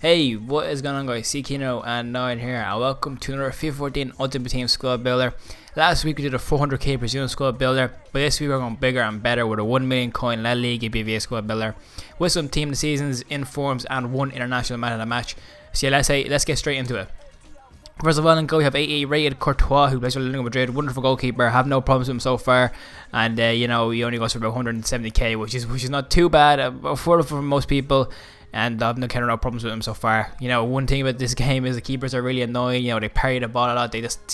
Hey, what is going on, guys? CKino and Nine here, and welcome to another FIFA 14 Ultimate Team Squad Builder. Last week we did a 400k per unit squad builder, but this week we're going bigger and better with a 1 million coin La Liga BBVA squad builder with some team of the seasons, informs, and one international man of the match. So yeah, let's get straight into it. First of all, in goal we have 88 rated Courtois, who plays for Real Madrid. Wonderful goalkeeper. Have no problems with him so far, and he only goes for about 170k, which is not too bad, affordable for most people. And I've no problems with him so far. One thing about this game is the keepers are really annoying. They parry the ball a lot. They just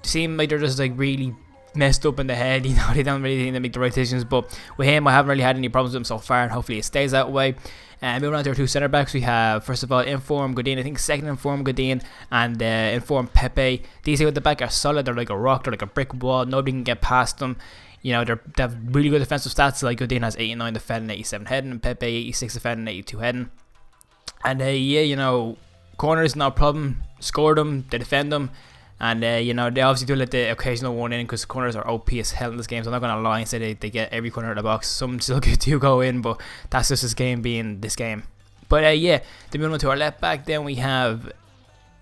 seem like they're just like really messed up in the head. They don't really think they make the right decisions. But with him, I haven't really had any problems with him so far, and hopefully it stays that way. And moving on to our two centre backs, we have first of all inform Godin. I think second inform Godin and inform Pepe. These two at the back are solid. They're like a rock. They're like a brick wall. Nobody can get past them. They have really good defensive stats. Like Godin has 89 defending, 87 heading, and Pepe 86 defending, 82 heading. And corners not a problem. Score them, they defend them, and they obviously do let the occasional one in because corners are OP as hell in this game. So I'm not gonna lie and say they get every corner of the box. Some still do go in, but that's just this game being this game. But then moving on to our left back, then we have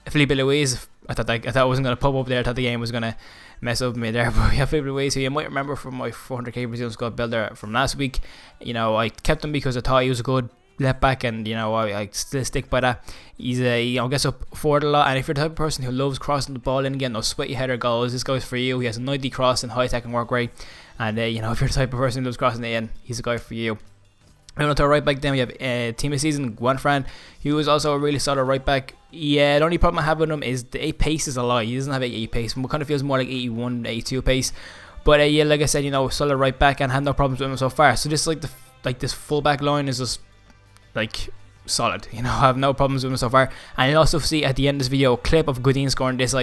Felipe Luis. I thought it wasn't gonna pop up there. I thought the game was gonna mess up me there, but we have Felipe Luis, who you might remember from my 400k Brazilian squad builder from last week. I kept him because I thought he was a good left back, and I still stick by that. He's gets up forward a lot, and if you're the type of person who loves crossing the ball in and getting those sweaty header goals, this guy's for you. He has a 90 cross and high attacking work rate, and if you're the type of person who loves crossing the in, he's a guy for you. Moving on to our right back, then we have team of the season Juanfran, who is also a really solid right back. Yeah, the only problem I have with him is the 8 pace is a lie. He doesn't have 80 pace, but kind of feels more like 81, 82 pace. But like I said, solid right back, and had no problems with him so far. So just like this full back line is just like solid. I have no problems with him so far. And you'll also see at the end of this video a clip of Godin scoring this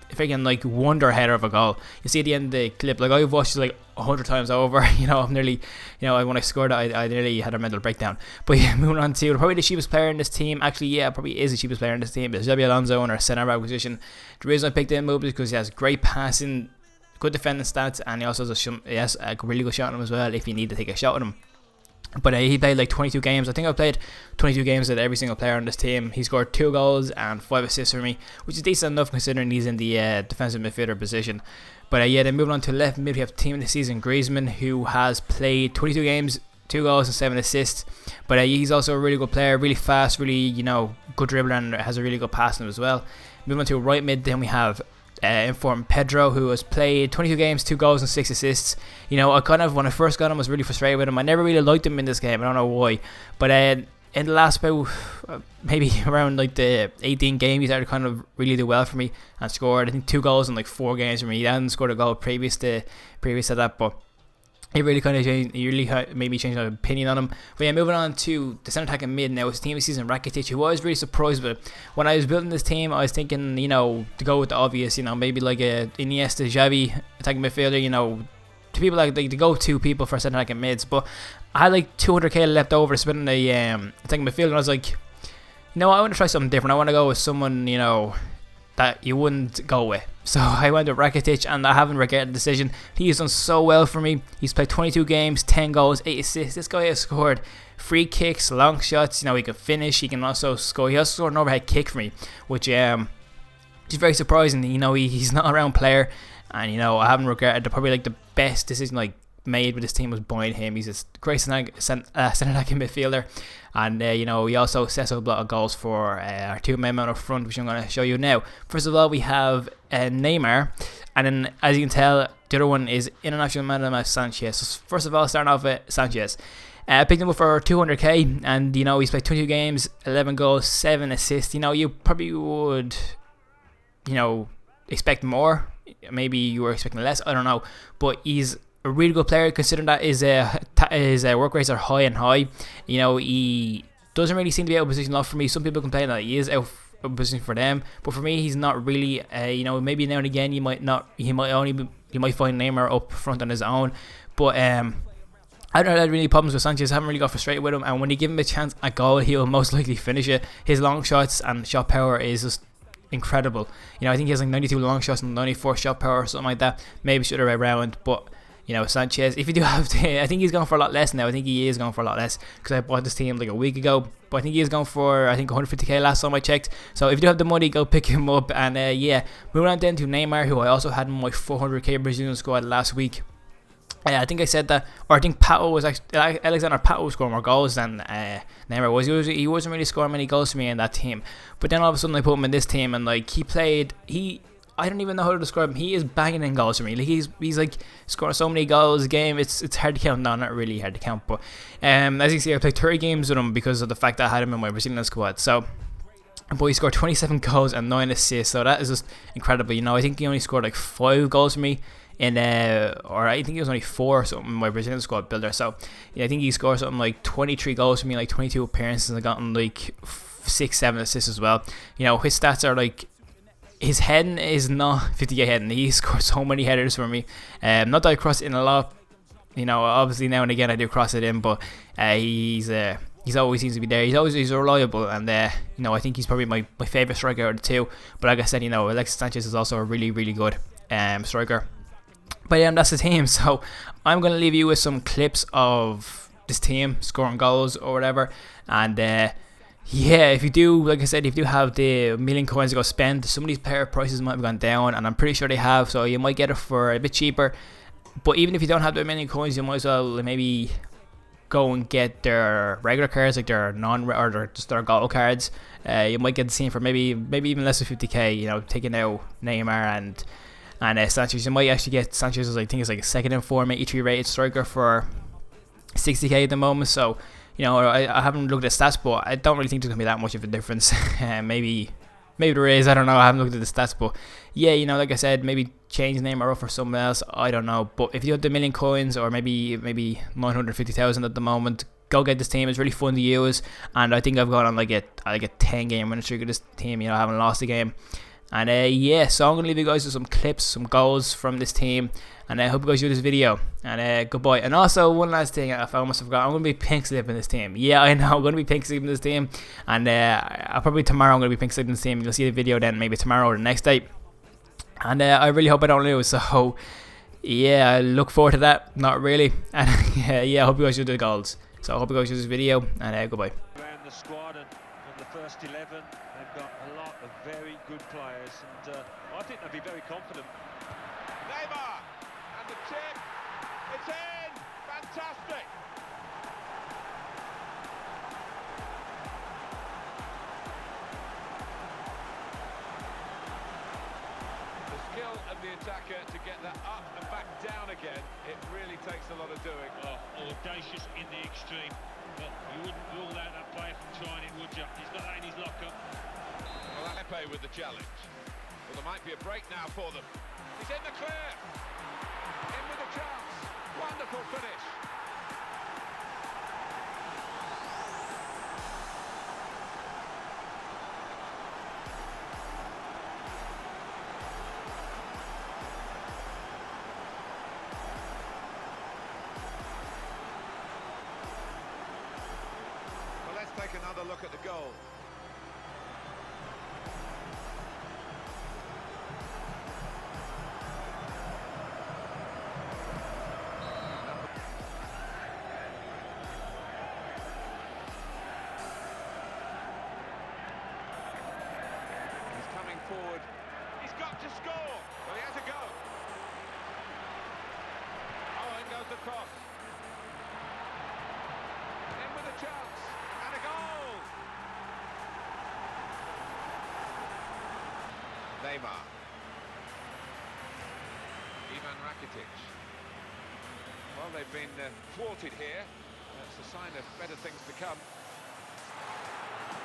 freaking wonder header of a goal. You see at the end of the clip, I've watched it 100 times over. I'm nearly, when I scored it, I nearly had a mental breakdown. But moving on to probably the cheapest player in this team. Actually, probably is the cheapest player in this team. It's Xabi Alonso in our centre back position. The reason I picked him up is because he has great passing, good defending stats, and he also has a really good shot on him as well if you need to take a shot at him. But he played 22 games. I think I've played 22 games with every single player on this team. He scored 2 goals and 5 assists for me, which is decent enough considering he's in the defensive midfielder position. But then moving on to left mid, we have team of the season Griezmann, who has played 22 games, 2 goals and 7 assists. But he's also a really good player, really fast, really good dribbler, and has a really good passing as well. Moving on to right mid, then we have inform Pedro, who has played 22 games, 2 goals and 6 assists. When I first got him, I was really frustrated with him. I never really liked him in this game. I don't know why, but in the last maybe around the 18th game, he started to kind of really do well for me and scored I think 2 goals in 4 games for me. He hadn't scored a goal previous to that, but it really kind of changed. He really made me change my opinion on him. But moving on to the centre attacking mid now, it's team of the season Rakitic, who I was really surprised with. When I was building this team, I was thinking, to go with the obvious, maybe like a Iniesta, Xavi attacking midfielder, to people to go to people for centre attacking mids. But I had 200k left over to spend the attacking midfielder, and I was like, I want to try something different. I want to go with someone, that you wouldn't go with. So I went with Rakitic, and I haven't regretted the decision. He's done so well for me. He's played 22 games, 10 goals, 8 assists. This guy has scored free kicks, long shots. He can finish. He can also score. He also scored an overhead kick for me, which is very surprising. He's not a round player, and I haven't regretted. Probably the best decision made with this team was buying him. He's a great centre attacking midfielder, and he also sets up a lot of goals for our 2 men out up front, which I'm going to show you now. First of all, we have Neymar, and then as you can tell, the other one is international man of the match Sanchez. So first of all, starting off with Sanchez. I picked him up for 200k, and he's played 22 games, 11 goals, 7 assists. You probably would expect more. Maybe you were expecting less, I don't know, but he's a really good player considering that his work rates are high and high. He doesn't really seem to be out of position a lot for me. Some people complain that he is out of position for them, but for me he's not really. Maybe now and again you might find Neymar up front on his own, but I don't have really problems with Sanchez. I haven't really got frustrated with him, and when you give him a chance at goal, he'll most likely finish it. His long shots and shot power is just incredible. I think he has 92 long shots and 94 shot power or something like that. Maybe should have read around, but You know, Sanchez, if you do have to, I think he's going for a lot less now. I think he is going for a lot less because I bought this team like a week ago. But I think he is going for, I think, 150k last time I checked. So if you do have the money, go pick him up. And yeah, moving on then to Neymar, who I also had in my 400k Brazilian squad last week. I think I said that, or I think Pato was actually, Alexander Pato was scoring more goals than Neymar was. He wasn't really scoring many goals for me in that team. But then all of a sudden I put him in this team, and like I don't even know how to describe him. He is banging in goals for me. Like he's like scoring so many goals a game. It's hard to count. No, not really hard to count. But as you can see, I played 30 games with him because of the fact that I had him in my Brazilian squad. So, but he scored 27 goals and 9 assists. So that is just incredible. You know, I think he only scored like 5 goals for me. Or I think it was only 4 or something in my Brazilian squad builder. So yeah, I think he scored something like 23 goals for me, like 22 appearances, and I got him like 6-7 assists as well. You know, his stats are like, his heading is not 50k heading. He scores so many headers for me. Not that I cross it in a lot. You know, obviously now and again I do cross it in, but he's always seems to be there. He's reliable, and you know, I think he's probably my favorite striker out of the two. But like I said, you know, Alexis Sanchez is also a really good striker. But yeah, that's the team. So I'm going to leave you with some clips of this team scoring goals or whatever. And yeah, if you do, like I said, if you do have the million coins to go spend, some of these player prices might have gone down, and I'm pretty sure they have. So you might get it for a bit cheaper. But even if you don't have the million coins, you might as well maybe go and get their regular cards, like their just their gold cards. You might get the same for maybe even less than 50k. You know, taking out Neymar and Sanchez. You might actually get Sanchez as, I think, it's like a second in form 83 rated striker for 60k at the moment. So you know, I haven't looked at stats, but I don't really think there's gonna be that much of a difference. Maybe there is. I don't know. I haven't looked at the stats, but yeah, you know, like I said, maybe change Neymar up for someone else. I don't know. But if you have the million coins, or maybe 950,000 at the moment, go get this team. It's really fun to use, and I think I've got on like a 10 game winning streak of this team. You know, I haven't lost a game. And yeah, so I'm going to leave you guys with some clips, some goals from this team. And I hope you guys enjoyed this video. And goodbye. And also, one last thing I almost forgot. I'm going to be pink slipping this team. Yeah, I know. I'm going to be pink slipping this team. And I'll probably tomorrow I'm going to be pink slipping this team. You'll see the video then maybe tomorrow or the next day. And I really hope I don't lose. So yeah, I look forward to that. Not really. And yeah, I hope you guys enjoyed the goals. So I hope you guys enjoyed this video. And goodbye. Around the squad and the first 11, they've got a lot of very good players, and I think they'll be very confident. Neymar and the chip, it's in, fantastic. The skill of the attacker to get that up and back down again, it really takes a lot of doing. Oh, audacious in the extreme. But you wouldn't rule out that player from trying it, would you? He's got that in his locker. Well, Pepe with the challenge. Well, there might be a break now for them. He's in the clear. In with a chance. Wonderful finish. Well, let's take another look at the goal. Forward, he's got to score. Well, he has a go. Oh, in goes the cross. In with a chance and a goal. Neymar. Rakitic. Well, they've been thwarted here. That's a sign of better things to come.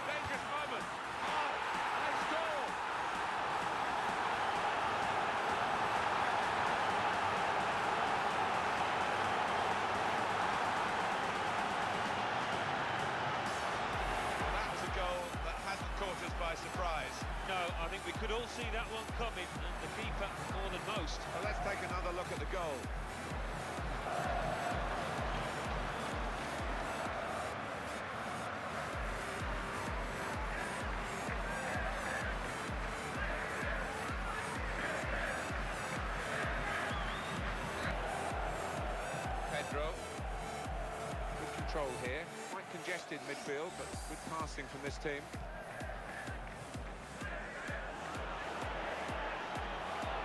Dangerous moment. Oh, they score. Caught us by surprise. No, I think we could all see that one coming, and the keeper more than most. Well, let's take another look at the goal. control here. Quite congested midfield, but good passing from this team.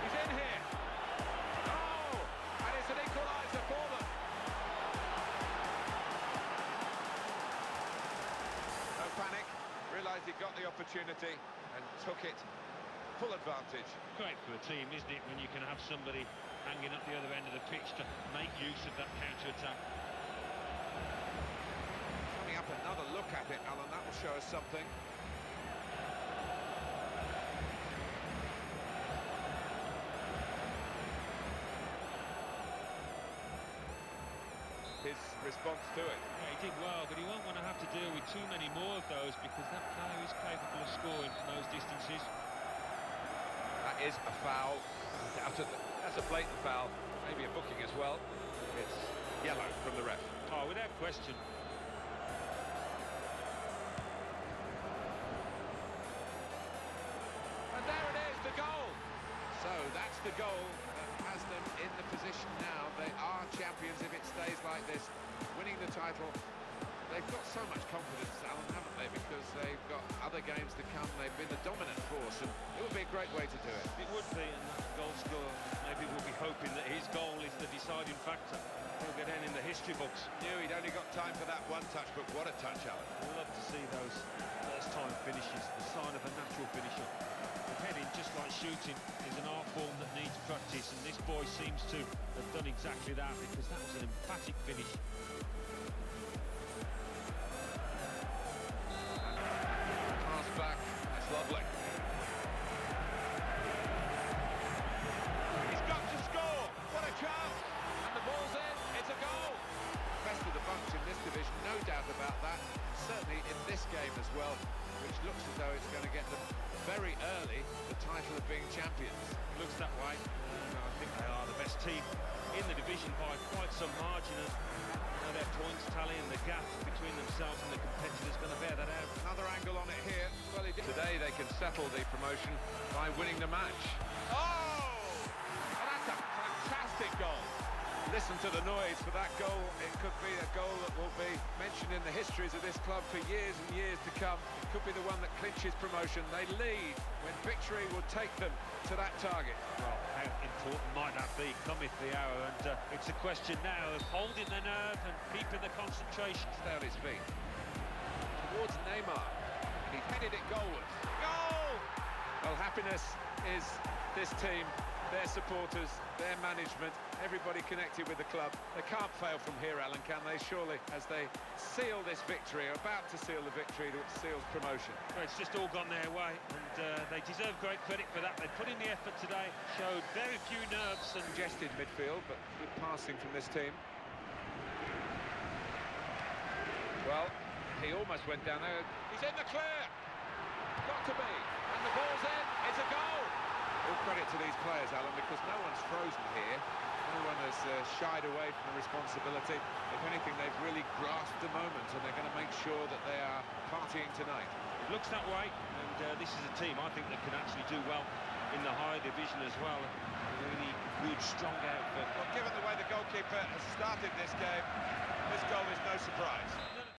He's in here. Oh, and it's an equaliser for them. No panic. Realised he got the opportunity and took it. Full advantage. Great for a team, isn't it, when you can have somebody hanging up the other end of the pitch to make use of that counter-attack. Coming up, another look at it, Alan, that will show us something. His response to it. Yeah, he did well, but he won't want to have to deal with too many more of those because that player is capable of scoring from those distances. That is a foul. Undoubtedly. That's a blatant foul. Maybe a booking as well. It's yellow from the ref. Oh, without question. And there it is, the goal. So that's the goal that has them in the position now. They are champions if it stays like this. Winning the title. They've got so much confidence, Alan, haven't they? Because they've got other games to come. They've been the dominant force, and it would be a great way to do it. It would be, and that goal scorer, maybe we'll be hoping that his goal is the deciding factor. He'll get in the history books. Knew he'd only got time for that one touch, but what a touch, Alan. We'll love to see those first-time finishes, the sign of a natural finisher. The heading, just like shooting, is an art form that needs practice, and this boy seems to have done exactly that, because that was an emphatic finish. Back, that's lovely. He's got to score. What a chance! And the ball's in. It's a goal. Best of the bunch in this division, no doubt about that. Certainly in this game as well, which looks as though it's going to get them very early the title of being champions. Looks that way. I think they are the best team in the division by quite some margin. And their points tally and the gap between themselves and the competitors going to bear that out. Another angle on it here. Well, today they can settle the promotion by winning the match. Oh! And that's a fantastic goal. Listen to the noise for that goal. It could be a goal that will be mentioned in the histories of this club for years and years to come. It could be the one that clinches promotion. They lead when victory will take them to that target. Well, how important might that be? Cometh the hour, and it's a question now of holding their nerve and keeping the concentration. Stay on his feet. Towards Neymar. He's headed it goalwards. Goal! Well, happiness is this team, their supporters, their management, everybody connected with the club. They can't fail from here, Alan, can they? Surely, as they seal this victory, are about to seal the victory that seals promotion. Well, it's just all gone their way, and they deserve great credit for that. They put in the effort today, showed very few nerves. And congested midfield, but good passing from this team. Well, he almost went down there. He's in the clear. Got to be. And the ball's in. It's a goal. All credit to these players, Alan, because no one's frozen here. No one has shied away from the responsibility. If anything, they've really grasped the moment, and they're going to make sure that they are partying tonight. It looks that way, and this is a team I think that can actually do well in the higher division as well. A really good, strong outfit. Well, given the way the goalkeeper has started this game, this goal is no surprise. No,